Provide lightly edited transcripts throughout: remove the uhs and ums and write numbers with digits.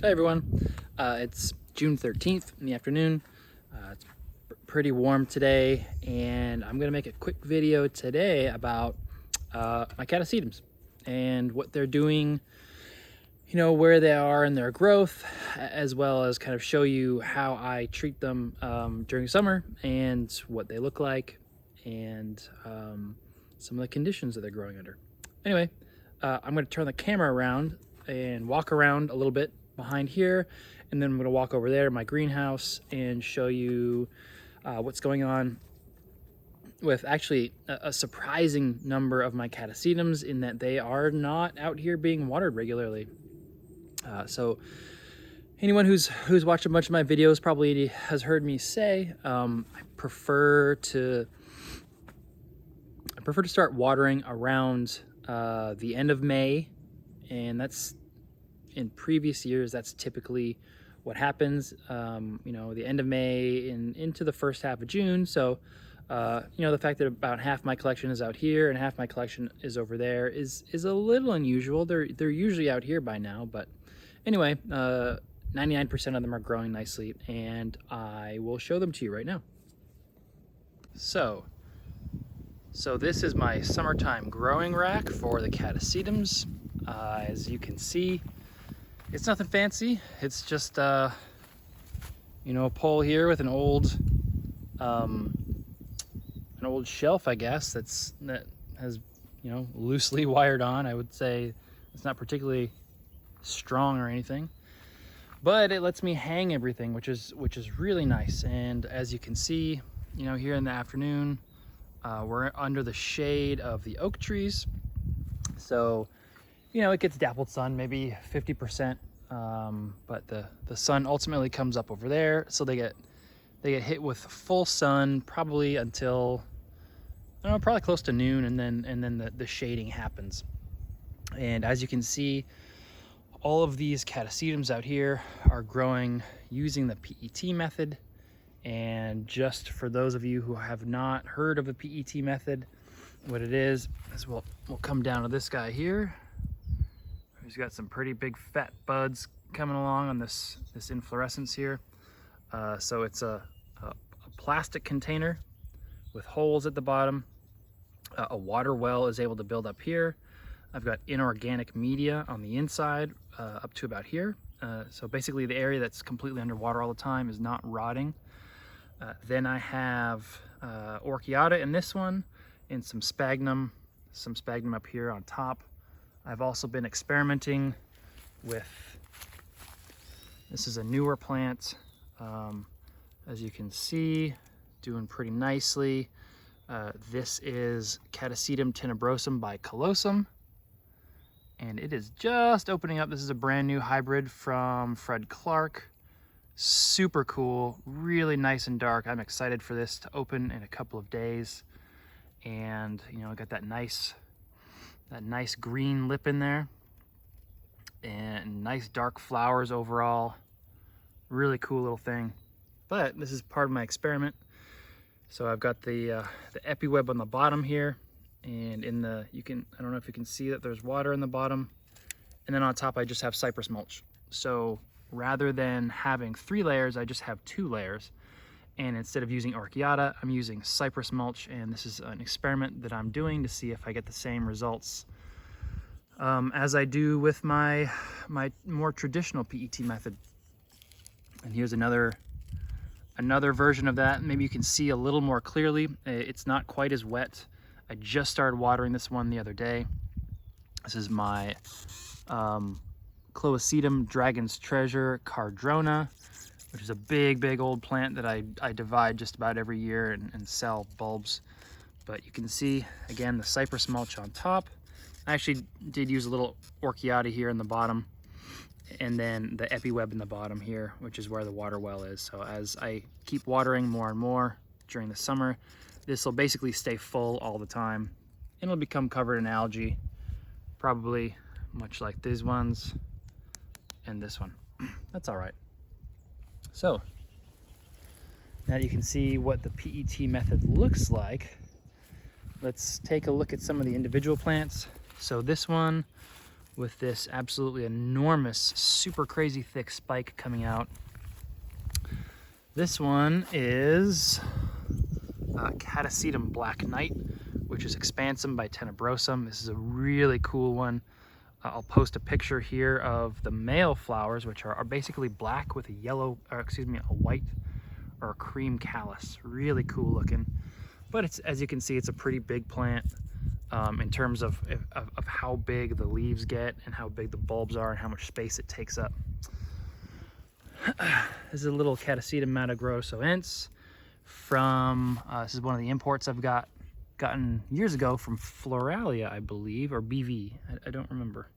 Hi everyone, it's June 13th in the afternoon. It's pretty warm today, and I'm gonna make a quick video today about my Catasetums and what they're doing, you know, where they are in their growth, as well as kind of show you how I treat them during summer and what they look like, and some of the conditions that they're growing under. Anyway, I'm gonna turn the camera around and walk around a little bit behind here, and then I'm going to walk over there to my greenhouse and show you what's going on with actually a surprising number of my Catasetums, in that they are not out here being watered regularly. So anyone who's watched a bunch of my videos probably has heard me say I prefer to start watering around the end of May, and that's, in previous years, that's typically what happens, you know, the end of May and into the first half of June. So, you know, the fact that about half my collection is out here and half my collection is over there is a little unusual. They're usually out here by now, but anyway, 99% of them are growing nicely, and I will show them to you right now. So this is my summertime growing rack for the Catasetums. As you can see, it's nothing fancy. It's just, you know, a pole here with an old shelf, I guess, that has, you know, loosely wired on. I would say it's not particularly strong or anything, but it lets me hang everything, which is really nice. And as you can see, you know, here in the afternoon, we're under the shade of the oak trees, so you know, it gets dappled sun, maybe 50%, but the sun ultimately comes up over there, so they get hit with full sun probably until, I don't know, probably close to noon, and then the shading happens. And as you can see, all of these Catasetums out here are growing using the PET method. And just for those of you who have not heard of the PET method, what it is we'll come down to this guy here. He's got some pretty big fat buds coming along on this inflorescence here. So it's a plastic container with holes at the bottom. A water well is able to build up here. I've got inorganic media on the inside up to about here. So basically the area that's completely underwater all the time is not rotting. Then I have Orchiata in this one, and some sphagnum up here on top. I've also been experimenting with, this is a newer plant, as you can see, doing pretty nicely. This is Catasetum tenebrosum by Colosum, and it is just opening up. This is a brand new hybrid from Fred Clark. Super cool, really nice and dark. I'm excited for this to open in a couple of days. And you know, I got that nice green lip in there, and nice dark flowers overall. Really cool little thing. But this is part of my experiment. So I've got the epiweb on the bottom here, and in the, I don't know if you can see that there's water in the bottom, and then on top I just have cypress mulch. So rather than having 3 layers, I just have 2 layers. And instead of using Orchiata, I'm using cypress mulch, and this is an experiment that I'm doing to see if I get the same results as I do with my more traditional PET method. And here's another version of that. Maybe you can see a little more clearly. It's not quite as wet. I just started watering this one the other day. This is my Catasetum Dragon's Treasure Cardrona, which is a big old plant that I divide just about every year and sell bulbs. But you can see, again, the cypress mulch on top. I actually did use a little Orchiata here in the bottom, and then the epiweb in the bottom here, which is where the water well is. So as I keep watering more and more during the summer, this will basically stay full all the time, and it'll become covered in algae, probably much like these ones and this one. That's all right. So now you can see what the PET method looks like. Let's take a look at some of the individual plants. So this one with this absolutely enormous, super crazy thick spike coming out. This one is Catasetum Black Knight, which is expansum by tenebrosum. This is a really cool one. I'll post a picture here of the male flowers, which are basically black with a yellow, or excuse me, a white or a cream callus. Really cool looking. But it's, as you can see, it's a pretty big plant in terms of how big the leaves get and how big the bulbs are and how much space it takes up. This is a little Catasetum matagrosoense from, this is one of the imports I've gotten years ago from Floralia, I believe, or BV, I don't remember.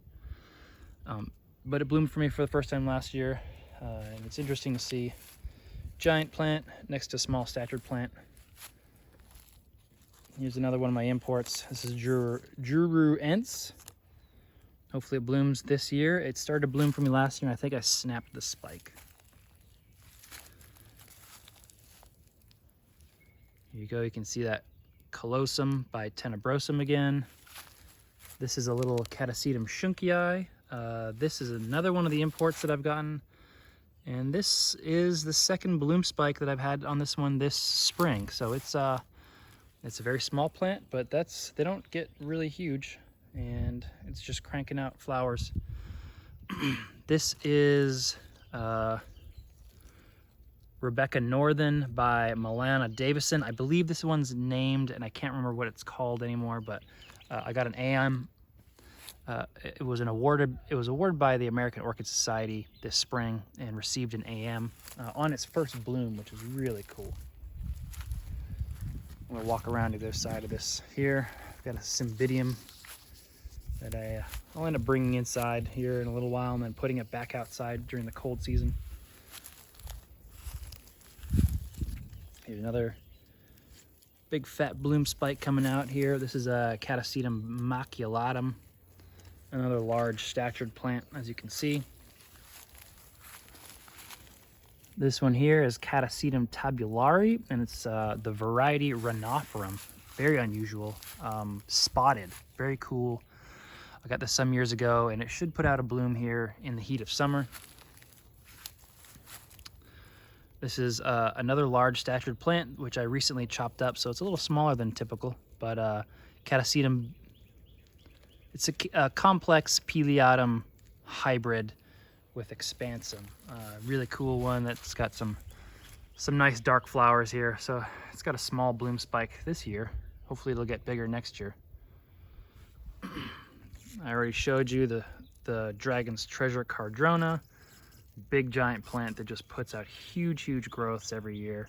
But it bloomed for me for the first time last year, and it's interesting to see giant plant next to small statured plant. Here's another one of my imports. This is Juruense. Hopefully it blooms this year. It started to bloom for me last year, and I think I snapped the spike. Here you go, you can see that Callosum by tenebrosum again. This is a little Catasetum schunkii. This is another one of the imports that I've gotten. And this is the second bloom spike that I've had on this one this spring. So it's a very small plant, but they don't get really huge, and it's just cranking out flowers. This is Rebecca Northern by Milana Davison. I believe this one's named, and I can't remember what it's called anymore, but I got an AM. It was awarded by the American Orchid Society this spring and received an AM on its first bloom, which is really cool. I'm gonna walk around to the other side of this here. I've got a Cymbidium that I'll end up bringing inside here in a little while and then putting it back outside during the cold season. Here's another big fat bloom spike coming out here. This is a Catasetum maculatum, another large statured plant, as you can see. This one here is Catasetum tabulari, and it's the variety Rhinocerum. Very unusual, spotted, very cool. I got this some years ago, and it should put out a bloom here in the heat of summer. This is another large statured plant, which I recently chopped up, so it's a little smaller than typical, but Catasetum, it's a complex Pileatum hybrid with expansum. Really cool one that's got some nice dark flowers here. So it's got a small bloom spike this year. Hopefully it'll get bigger next year. I already showed you the Dragon's Treasure Cardrona. Big giant plant that just puts out huge growths every year.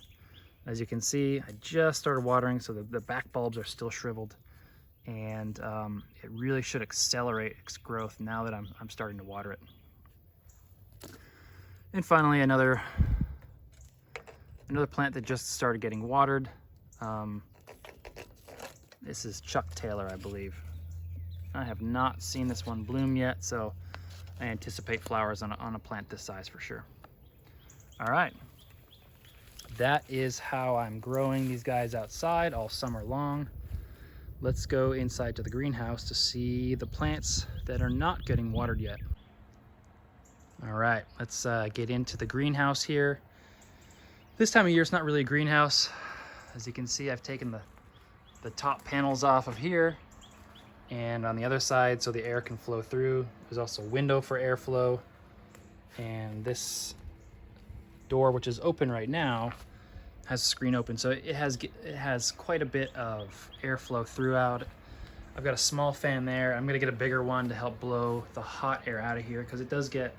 As you can see, I just started watering, so the back bulbs are still shriveled, and it really should accelerate its growth now that I'm starting to water it. And finally, another plant that just started getting watered. This is Chuck Taylor, I believe. I have not seen this one bloom yet, so I anticipate flowers on a plant this size for sure. All right, that is how I'm growing these guys outside all summer long. Let's go inside to the greenhouse to see the plants that are not getting watered yet. All right, let's get into the greenhouse here. This time of year, it's not really a greenhouse. As you can see, I've taken the top panels off of here and on the other side so the air can flow through. There's also a window for airflow, and this door, which is open right now, has a screen open, so it has quite a bit of airflow throughout. I've got a small fan there. I'm gonna get a bigger one to help blow the hot air out of here, because it does get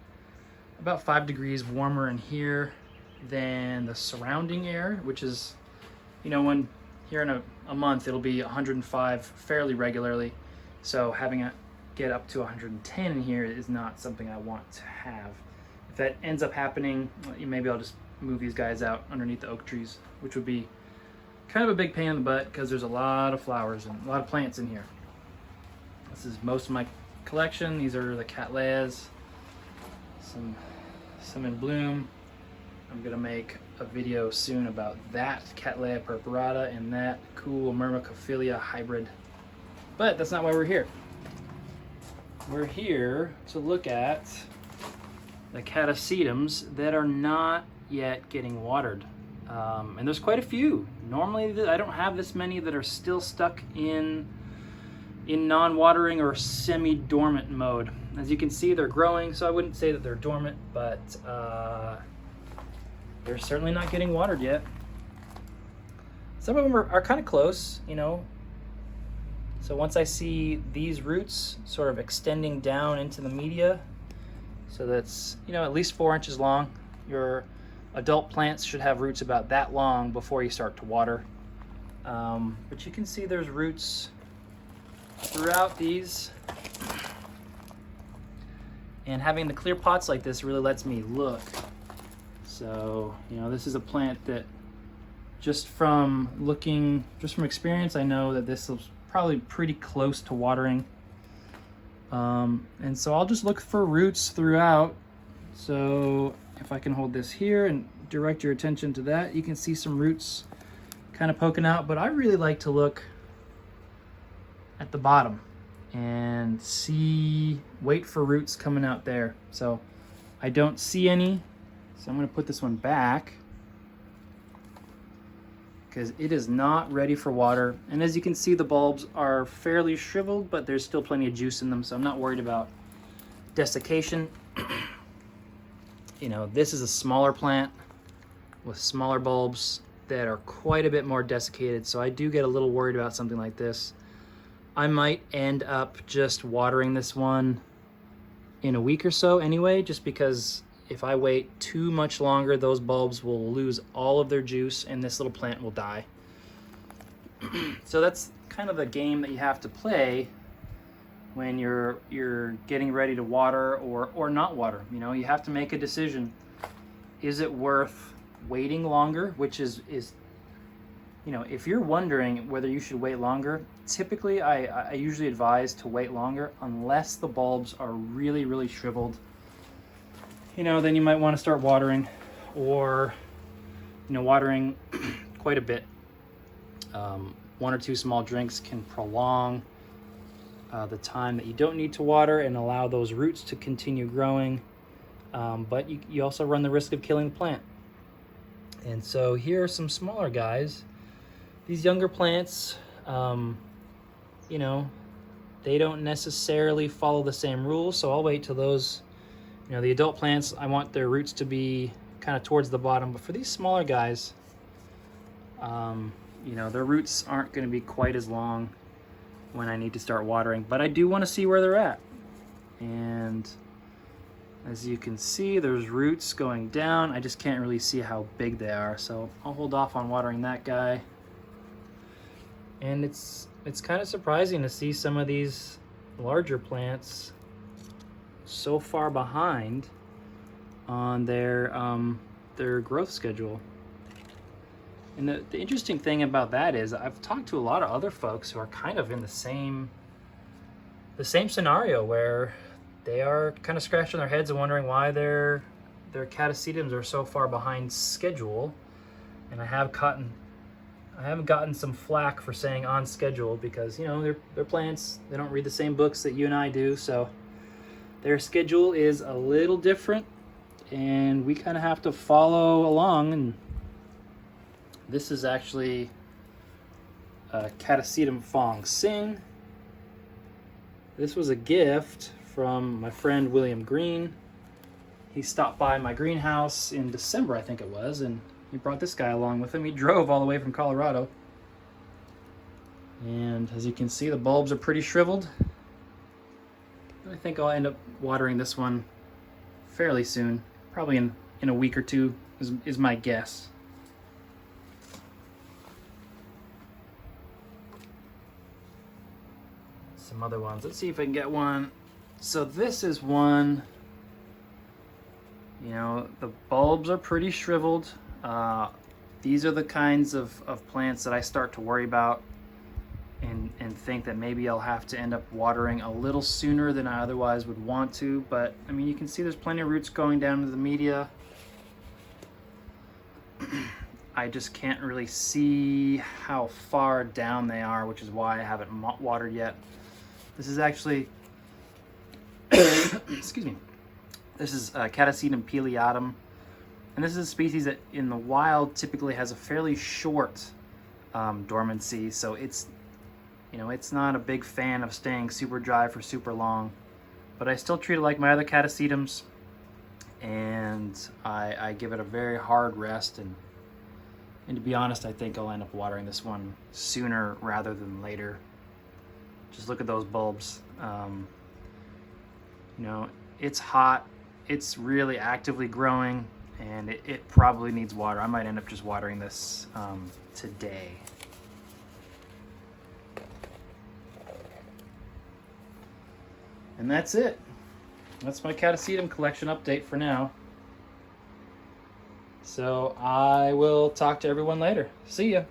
about 5 degrees warmer in here than the surrounding air, which is, you know, when here in a month it'll be 105 fairly regularly, so having it get up to 110 in here is not something I want to have. If that ends up happening, maybe I'll just move these guys out underneath the oak trees, which would be kind of a big pain in the butt because there's a lot of flowers and a lot of plants in here. This is most of my collection. These are the Cattleyas, some in bloom. I'm gonna make a video soon about that Cattleya purpurata and that cool Myrmecophilia hybrid. But that's not why we're here. we're here to look at the Catasetums that are not yet getting watered. And there's quite a few. Normally I don't have this many that are still stuck in non-watering or semi-dormant mode. As you can see, they're growing, so I wouldn't say that they're dormant, but they're certainly not getting watered yet. Some of them are kind of close, you know. So once I see these roots sort of extending down into the media, so that's, you know, at least 4 inches long. Your adult plants should have roots about that long before you start to water. But you can see there's roots throughout these. And having the clear pots like this really lets me look. So, you know, this is a plant that just from experience, I know that this is probably pretty close to watering. And so I'll just look for roots throughout. So if I can hold this here and direct your attention to that, you can see some roots kind of poking out, but I really like to look at the bottom and wait for roots coming out there. So I don't see any, so I'm going to put this one back because it is not ready for water. And as you can see, the bulbs are fairly shriveled, but there's still plenty of juice in them, so I'm not worried about desiccation. You know, this is a smaller plant with smaller bulbs that are quite a bit more desiccated, so I do get a little worried about something like this. I might end up just watering this one in a week or so anyway, just because if I wait too much longer, those bulbs will lose all of their juice and this little plant will die. So that's kind of the game that you have to play when you're getting ready to water or not water. You know, you have to make a decision. Is it worth waiting longer? Which is you know, if you're wondering whether you should wait longer, typically I usually advise to wait longer unless the bulbs are really, really shriveled. You know, then you might want to start watering, or, you know, watering quite a bit. 1 or 2 small drinks can prolong the time that you don't need to water and allow those roots to continue growing. But you also run the risk of killing the plant. And so here are some smaller guys. These younger plants, you know, they don't necessarily follow the same rules, so I'll wait till those, you know, the adult plants, I want their roots to be kind of towards the bottom. But for these smaller guys, you know, their roots aren't going to be quite as long when I need to start watering. But I do want to see where they're at. And as you can see, there's roots going down. I just can't really see how big they are, so I'll hold off on watering that guy. And it's kind of surprising to see some of these larger plants so far behind on their growth schedule. And the interesting thing about that is I've talked to a lot of other folks who are kind of in the same scenario, where they are kind of scratching their heads and wondering why their Catasetums are so far behind schedule. And I haven't gotten some flack for saying on schedule, because, you know, they're plants. They don't read the same books that you and I do, so their schedule is a little different, and we kind of have to follow along. And this is actually a Catasetum Fong Sing. This was a gift from my friend William Green. He stopped by my greenhouse in December, I think it was, and he brought this guy along with him. He drove all the way from Colorado. And as you can see, the bulbs are pretty shriveled. I think I'll end up watering this one fairly soon, probably in a week or two is my guess. Some other ones. Let's see if I can get one. So this is one, you know, the bulbs are pretty shriveled. These are the kinds of plants that I start to worry about and think that maybe I'll have to end up watering a little sooner than I otherwise would want to. But I mean, you can see there's plenty of roots going down to the media. I just can't really see how far down they are, which is why I haven't watered yet. This is actually Excuse me. This is Catasetum pileatum, and this is a species that in the wild typically has a fairly short dormancy, so it's not a big fan of staying super dry for super long. But I still treat it like my other Catasetums, and I give it a very hard rest, and to be honest, I think I'll end up watering this one sooner rather than later. Just look at those bulbs. It's hot, it's really actively growing, and it probably needs water. I might end up just watering this today. And that's it. That's my Catasetum collection update for now. So I will talk to everyone later. See ya.